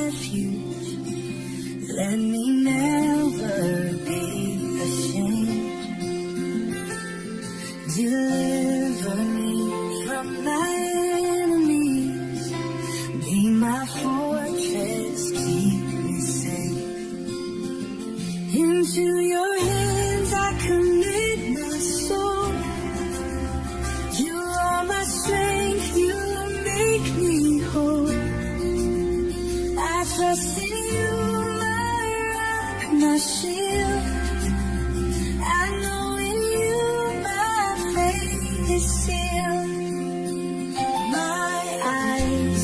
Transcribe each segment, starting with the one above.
refuge. Let me never be ashamed. Deliver me from my enemies. Be my fortress, keep me safe. Into your hands I commit my soul. You are my strength, you make me whole. I trust in you, my rock, my shield. I know in you my faith is sealed. My eyes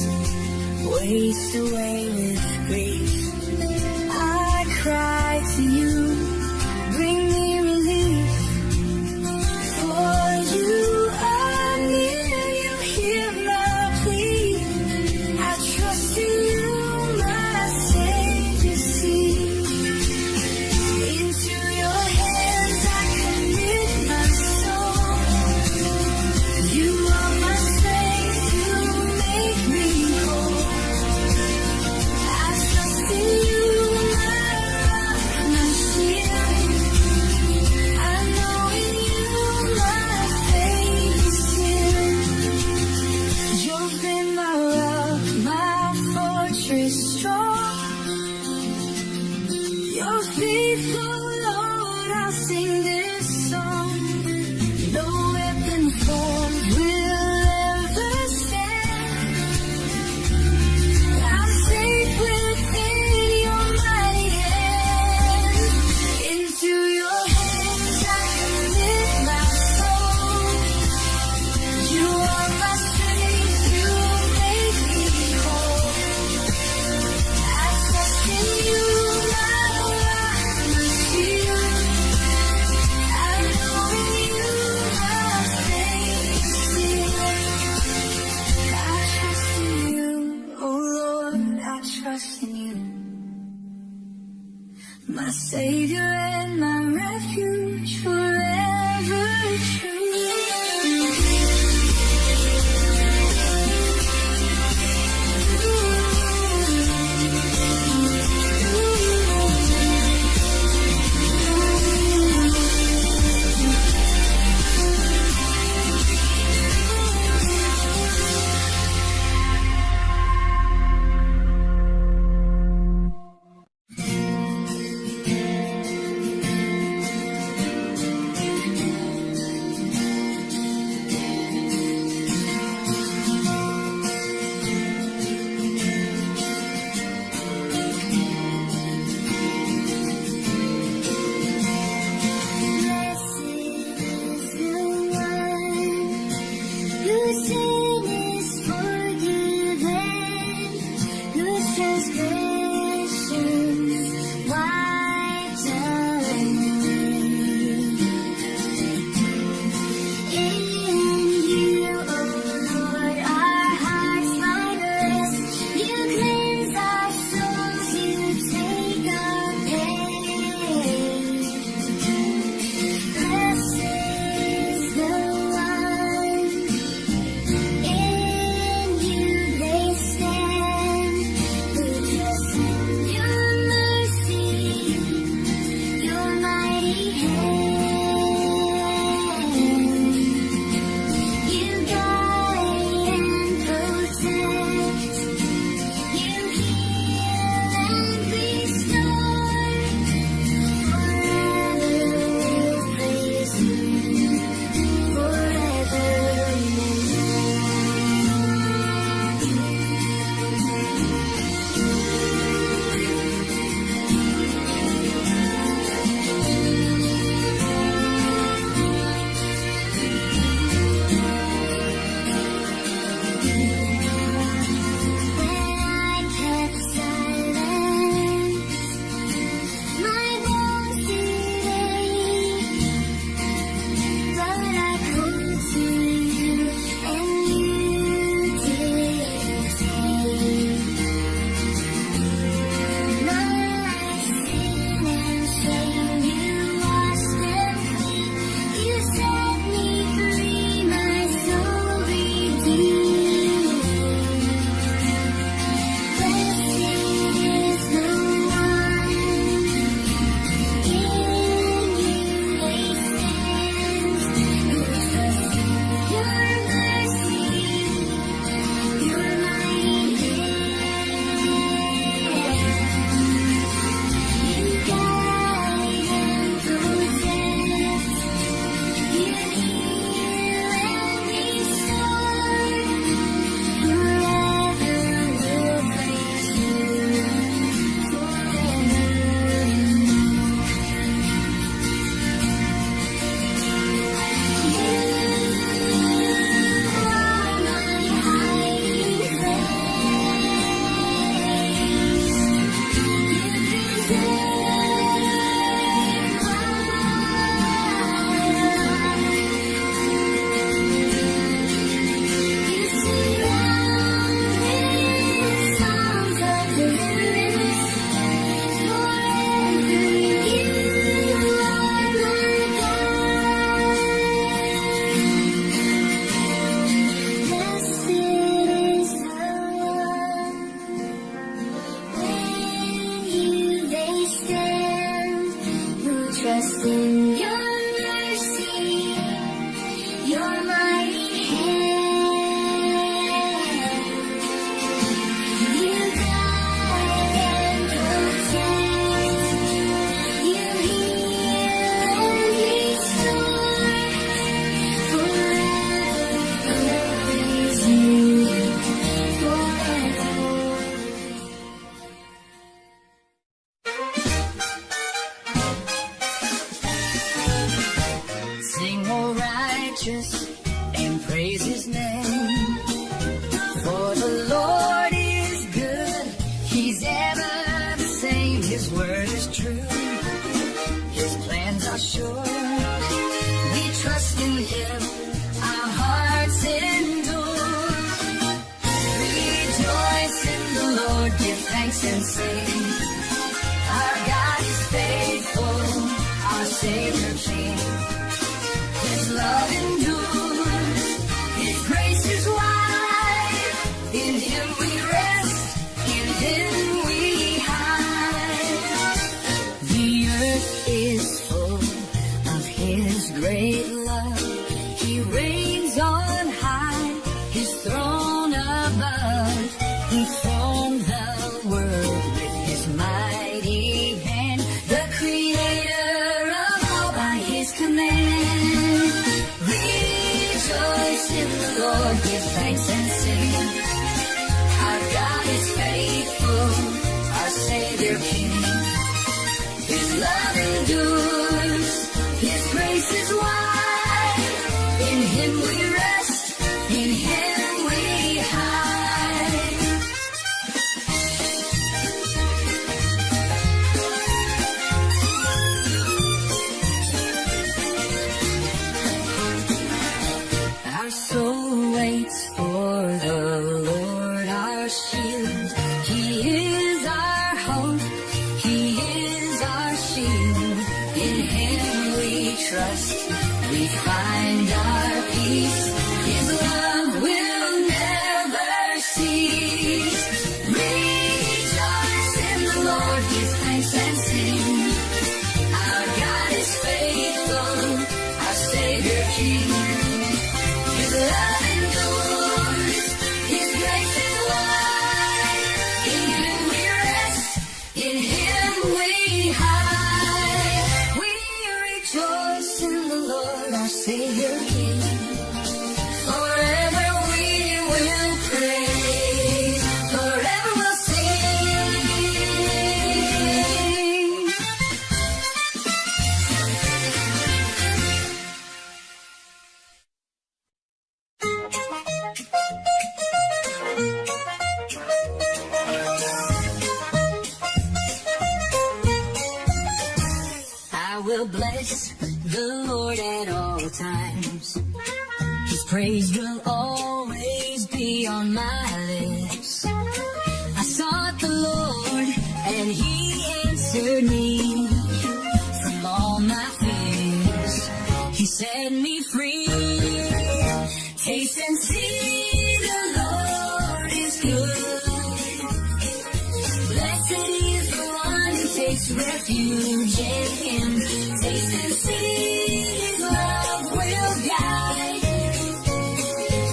waste away with grief. I cry to you, bring me relief. For you are near, you hear my plea. I trust in you, my Savior, see. Into your hands I commit my soul. You are my strength, you make me whole. I trust in you, my rock, my shield. I know in you my faith is sealed. You've been my rock, my fortress strong. You're faithful, Lord, I'll sing this song. No weapon formed will ever stand. I'm safe within your mighty hand. Into your hands I commit my soul. You are my strength, you make me whole. I trust in you, my rock, my shield. I know in you my faith is sealed. I trust in you, oh Lord, I trust in you. My Savior and my refuge forever true. trust in your mercy, your mighty hand. You guide and protect, you heal and restore. Forever praise you, forever. Sing, O righteous, and praise his name. For the Lord is good, he's ever the same. His word is true, his plans are sure. We trust in him, our hearts endure. Rejoice in the Lord, give thanks and sing. Our God is faithful, our Savior King. His love endures, his grace is wide. In him we rest, in him we hide. The earth is full of his great love. He reigns on high, his throne above. He formed the world with his mighty hand, the creator of all by his command. Rejoice in the Lord, give thanks and sing. Our God is faithful, our Savior King. His love endures, his grace is wide. In him we rest, in him we hide. Our soul waits for the Lord, our shield. He is our hope, he is our shield. In him we trust, we find our peace. His love will never cease. Rejoice in the Lord, give thanks and sing. Our God is faithful, our Savior King. His love endures, his grace is wide. In him we rest, in him we hide. We rejoice in the Lord, our Savior King. Forever we will praise, forever we'll sing. I will bless the Lord at all times. His praise will always be on my lips. I sought the Lord and he answered me. From all my fears, he set me free. Taste and see the Lord is good. Blessed is the one who takes refuge in him. Taste and see his love will guide.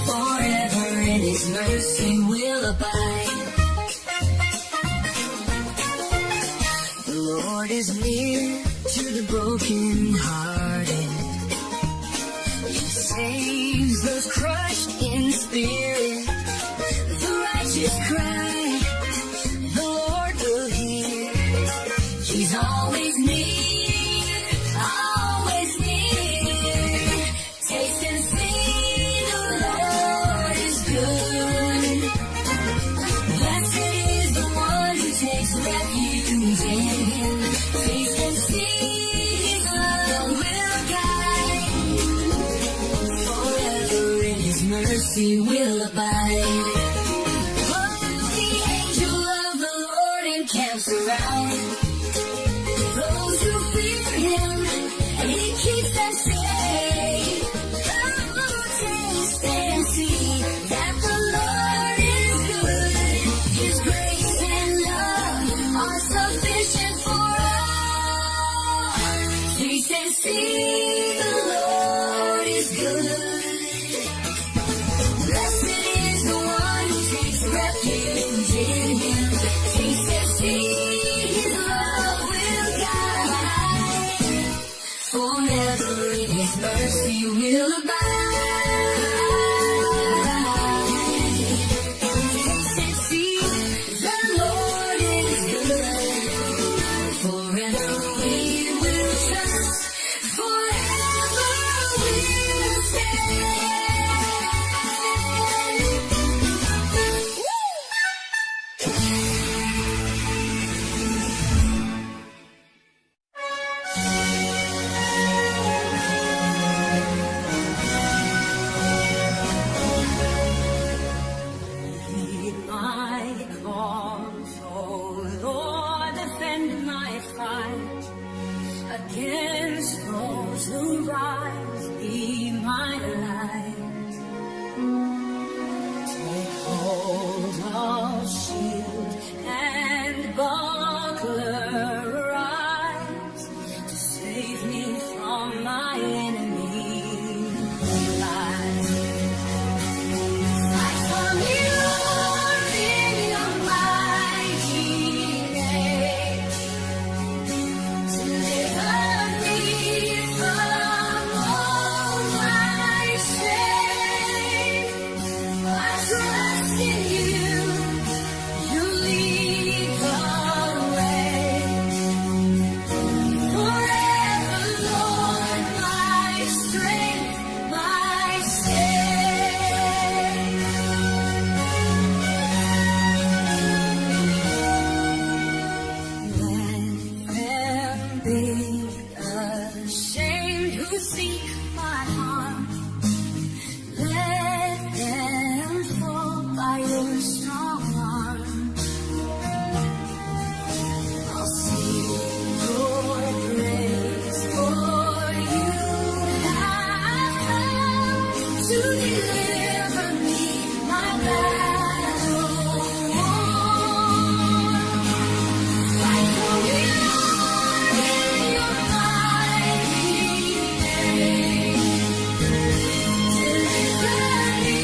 Forever in his mercy will abide. The Lord is near to the brokenhearted. He saves those crushed in spirit. The righteous cry, the Lord will hear. He's always near, always near. Taste and see the Lord is good. Blessed is the one who takes refuge in him. Taste and see his love will guide. Forever in his mercy will abide. Oh, the angel of the Lord encamps around those who fear him, and he keeps them safe. Oh, taste and see that the Lord is good. His grace and love are sufficient for all. See, the Lord is good. Blessed is the one who takes refuge in Him. Taste and see, His love will guide. Forever His mercy will abide. Taste and see, the Lord is good. Forever we will trust. Forever we'll stand. Heed my cause, O Lord, defend my fight. Against those who rise, be my light. Take hold of shield and buckler, rise to save me from my enemy's lies. Fight for me, Lord, in your mighty name. Deliver me from all my shame. I trust in you. You lead the way. Forever, Lord, my strength, my stay. Let them be ashamed who seek my harm. Let them fall by your strong arm. I'll sing your praise, for you have come to deliver me, my battle won. Fight for me, Lord, in your mighty name. Deliver me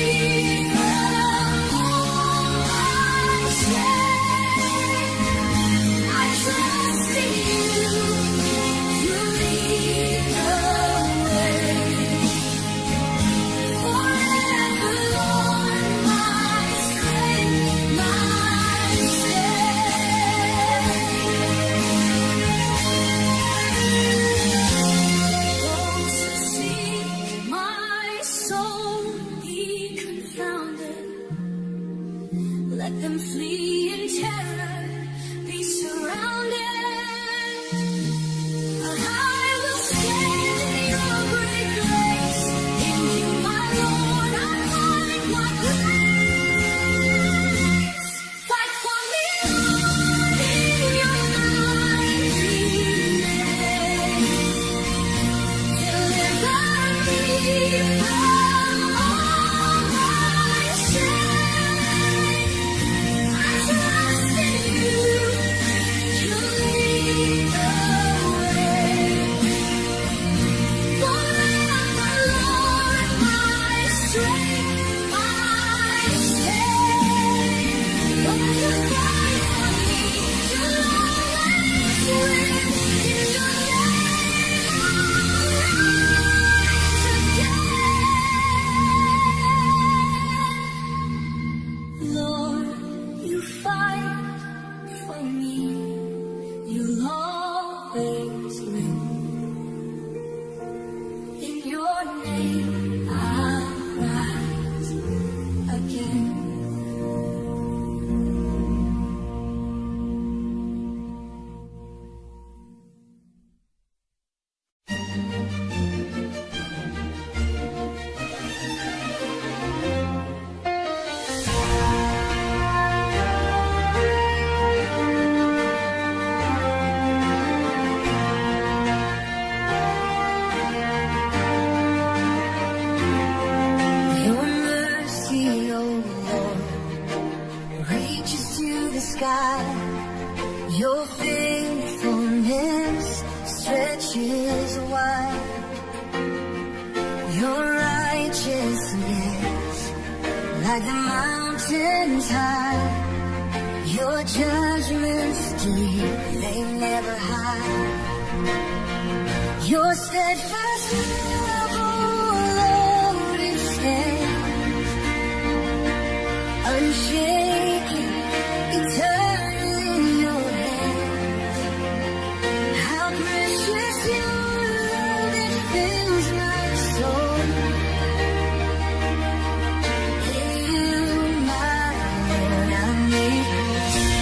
from all my shame. I trust in you. You lead the way. Forever, Lord, my strength, my Those who seek my soul be confounded. Let them flee in terror, be surrounded. I will stand in your great grace. In you, my Lord, I find my grace. Fight for me, Lord, in your mighty name. Deliver me from all my shame. I trust in you. You lead the way. Forever, Lord, my strength, my stay. When you fight for me, you'll always win. In your name, Lord, you fight for me. You'll always win. In your name, I'll rise again. Your mercy, oh Lord, reaches to the sky. Your faithfulness stretches wide. like the mountains high. Your judgments deep, they never hide. Your steadfast love, oh Lord, it stands unshaken, eternal in your hands. How precious your love, it fills my soul. In you, my Lord, I'm made whole.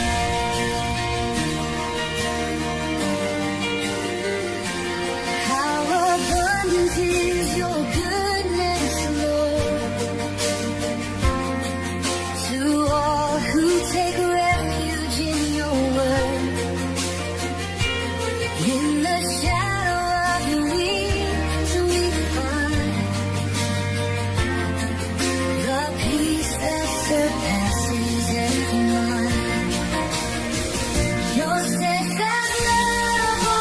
How abundant is your goodness, Lord, to all who take refuge in your word. In the shadow of your wings we find the peace that surpasses every mind. Your steadfast love, oh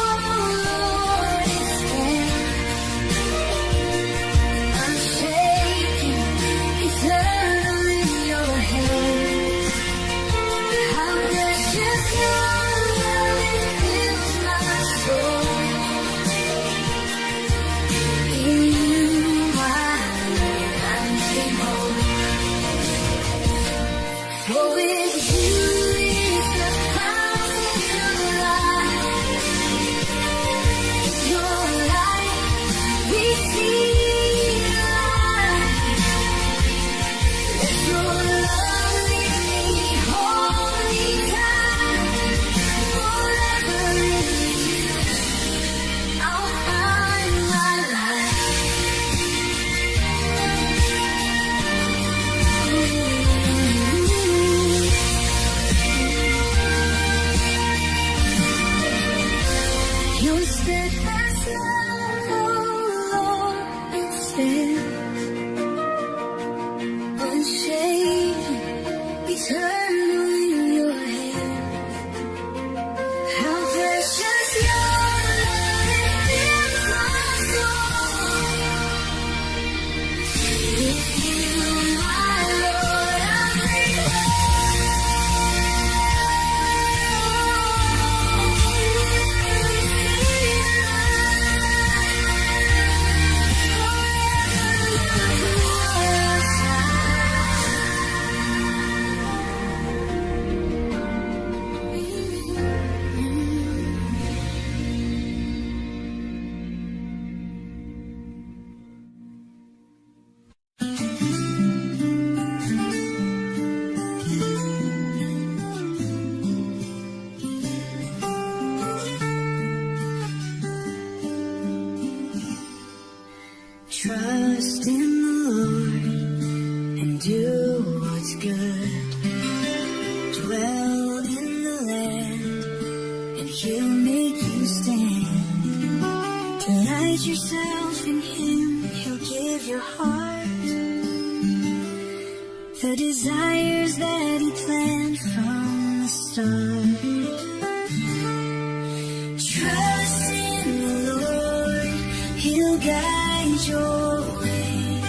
Lord, it stands unshaken, eternal in your hands. How precious your love, it fills my soul. In you, my Lord, I'm made whole. For with you is the fountain of life. Your light, we see light. Let your love lead me holy time. Forever in you, I'll find my life. Your steadfast love, oh Lord, it stands unshaken, eternal in your hands. How precious your love, it fills my soul. In you, my Lord, I'm made Trust in the Lord and do what's good. Dwell in the land and He'll make you stand. Delight yourself in Him, He'll give your heart the desires that He planned from the start. Trust in the Lord, He'll guide your way.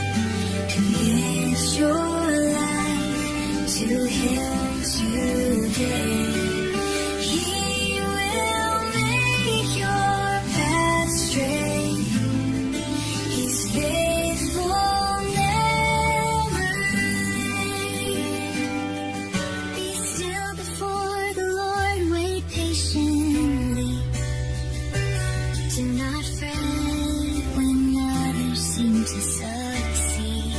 Commit your life to Him today. He will make your path straight. He's faithful, never late. Be still before the Lord, wait patiently. Do not fret when others seem to succeed.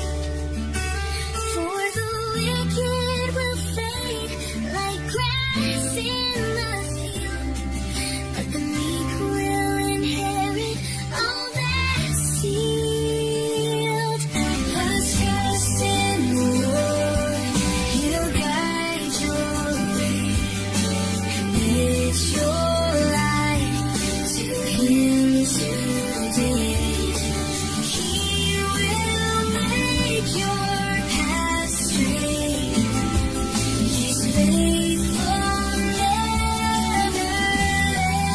For the wicked will fade like grass in the field, but the meek will inherit all that's sealed. Let's trust in the Lord, He'll guide your way. Commit your life to Him today. He will make your path straight. He's faithful, never late.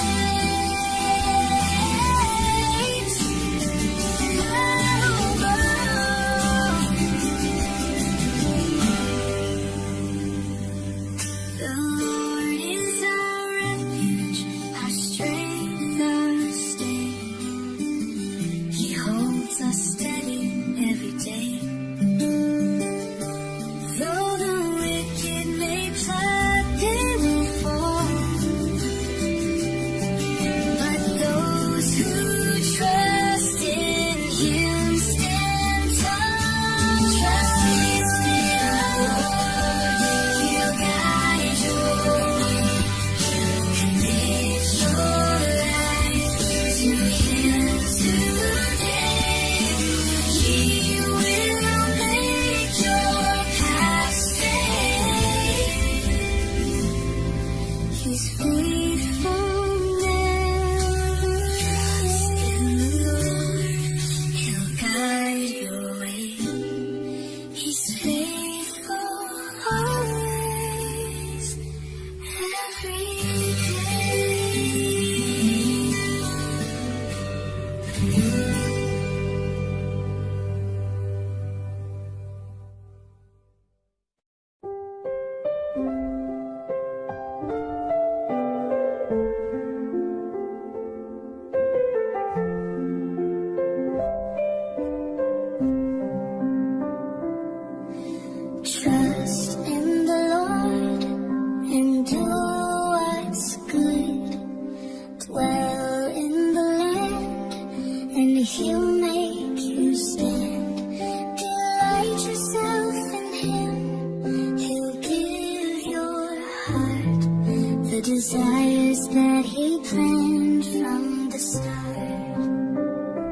Desires that he planned from the start.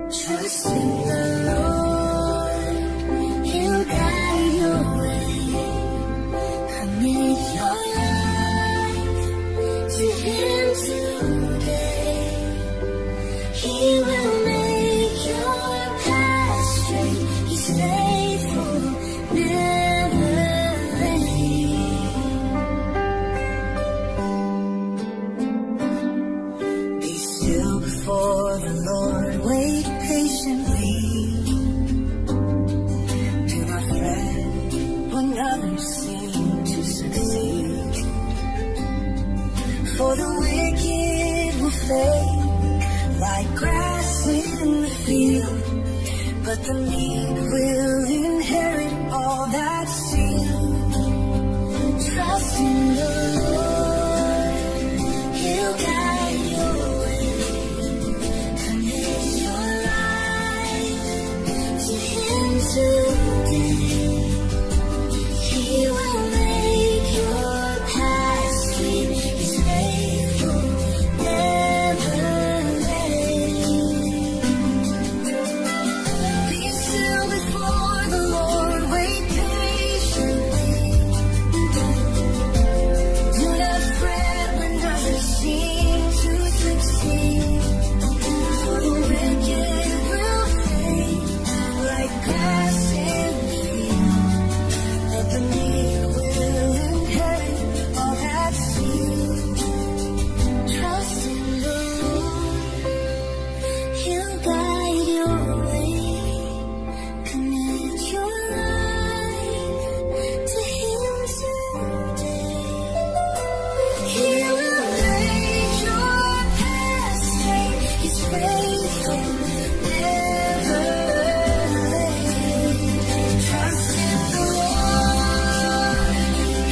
Trust in the Lord, he'll guide your way. Commit your life to him today. He will make your path straight. He's faithful, never late. Before the Lord, wait patiently. Do not fret when others seem to succeed. For the wicked will fade like grass in the field, but the meek will inherit all that's sealed. Trust in the Lord, he'll guide your way. Today, he will make your path straight. He's faithful, never late. Be still before the Lord, wait patiently. Do not fret when others seem to succeed. For the wicked will fade like grass in the field, but the meek will inherit all that's sealed. Trust in the Lord, he'll guide your way. Commit your life to him today. He will make your path straight. He's faithful, never late. Trust in the Lord,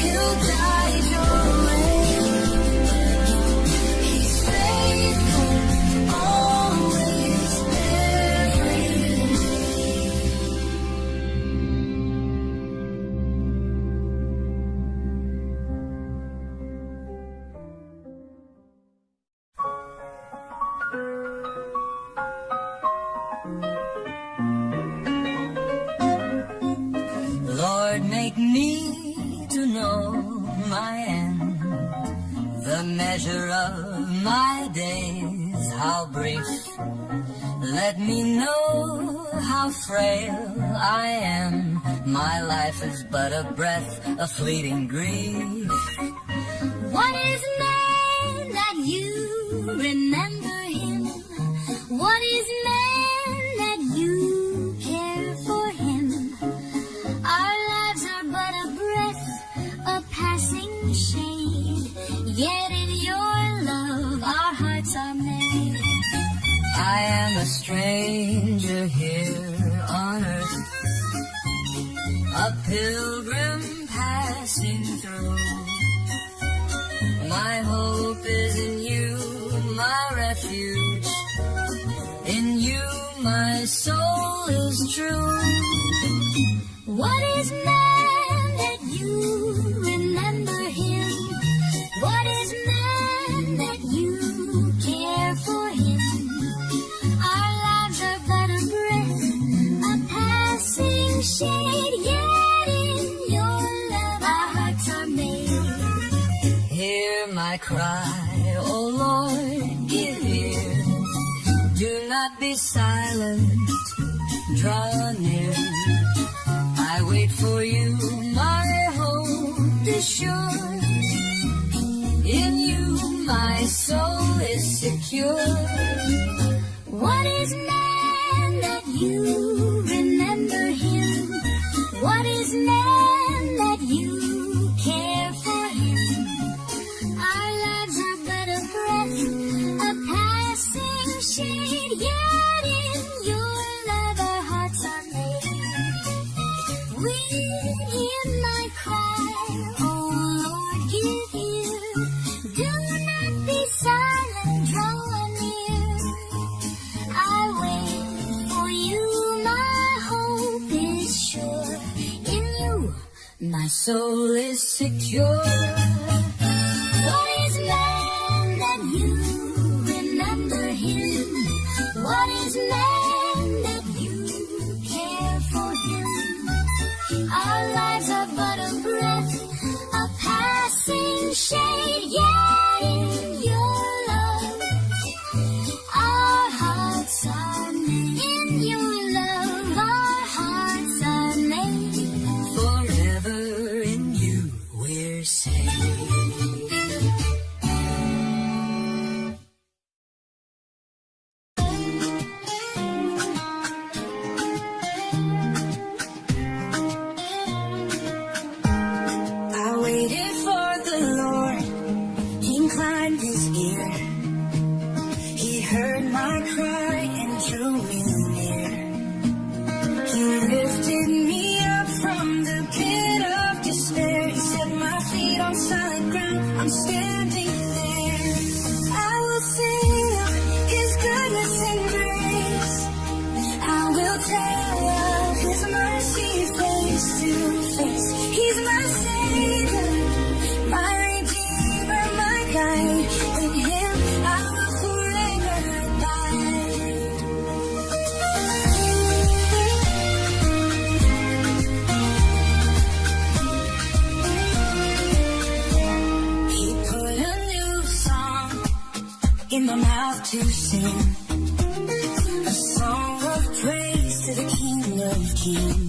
he'll guide your way. He's faithful, always, every day. Lord, make me to know my end, the measure of my days, how brief. Let me know how frail I am. My life is but a breath, a fleeting grief. What is man that you remember him? What is man that you care for him? Our lives are but a breath, a passing shade. Yet in your love our hearts are made. I am a stranger here on earth, a pilgrim passing through. My hope is in you, my refuge. In you my soul is true. What is man that you remember him? What is man that you care for him? Our lives are but a breath, a passing shade. Yet in your love our hearts are made. Hear my cry oh Lord, give ear. Do not be silent, draw near. I wait for you, my hope is sure. In you my soul is secure. What is man that you remember him? What is man that you care for him? Our lives are but a breath, a passing shade, yet in your love our hearts are made. We hear my cry, oh Lord, give ear. Do not be silent, draw near. I wait for you, my hope is sure. In you, my soul is secure. What is man that you remember him? What is man that you care for him? Our lives are but a breath, a passing shade, yet in your love our hearts are made. In your love our hearts are made. Forever in you we're saved. I waited for the Lord, he inclined his ear. He heard my cry and drew me near. He lifted me up from the pit of despair. He set my feet on solid ground. I'm standing there. I will sing of his goodness and grace. I will tell of his mercy face to face. He's my Savior, my Redeemer, my guide. In him I will forever abide. He put a new song in my mouth to sing, a song of praise to the King of Kings.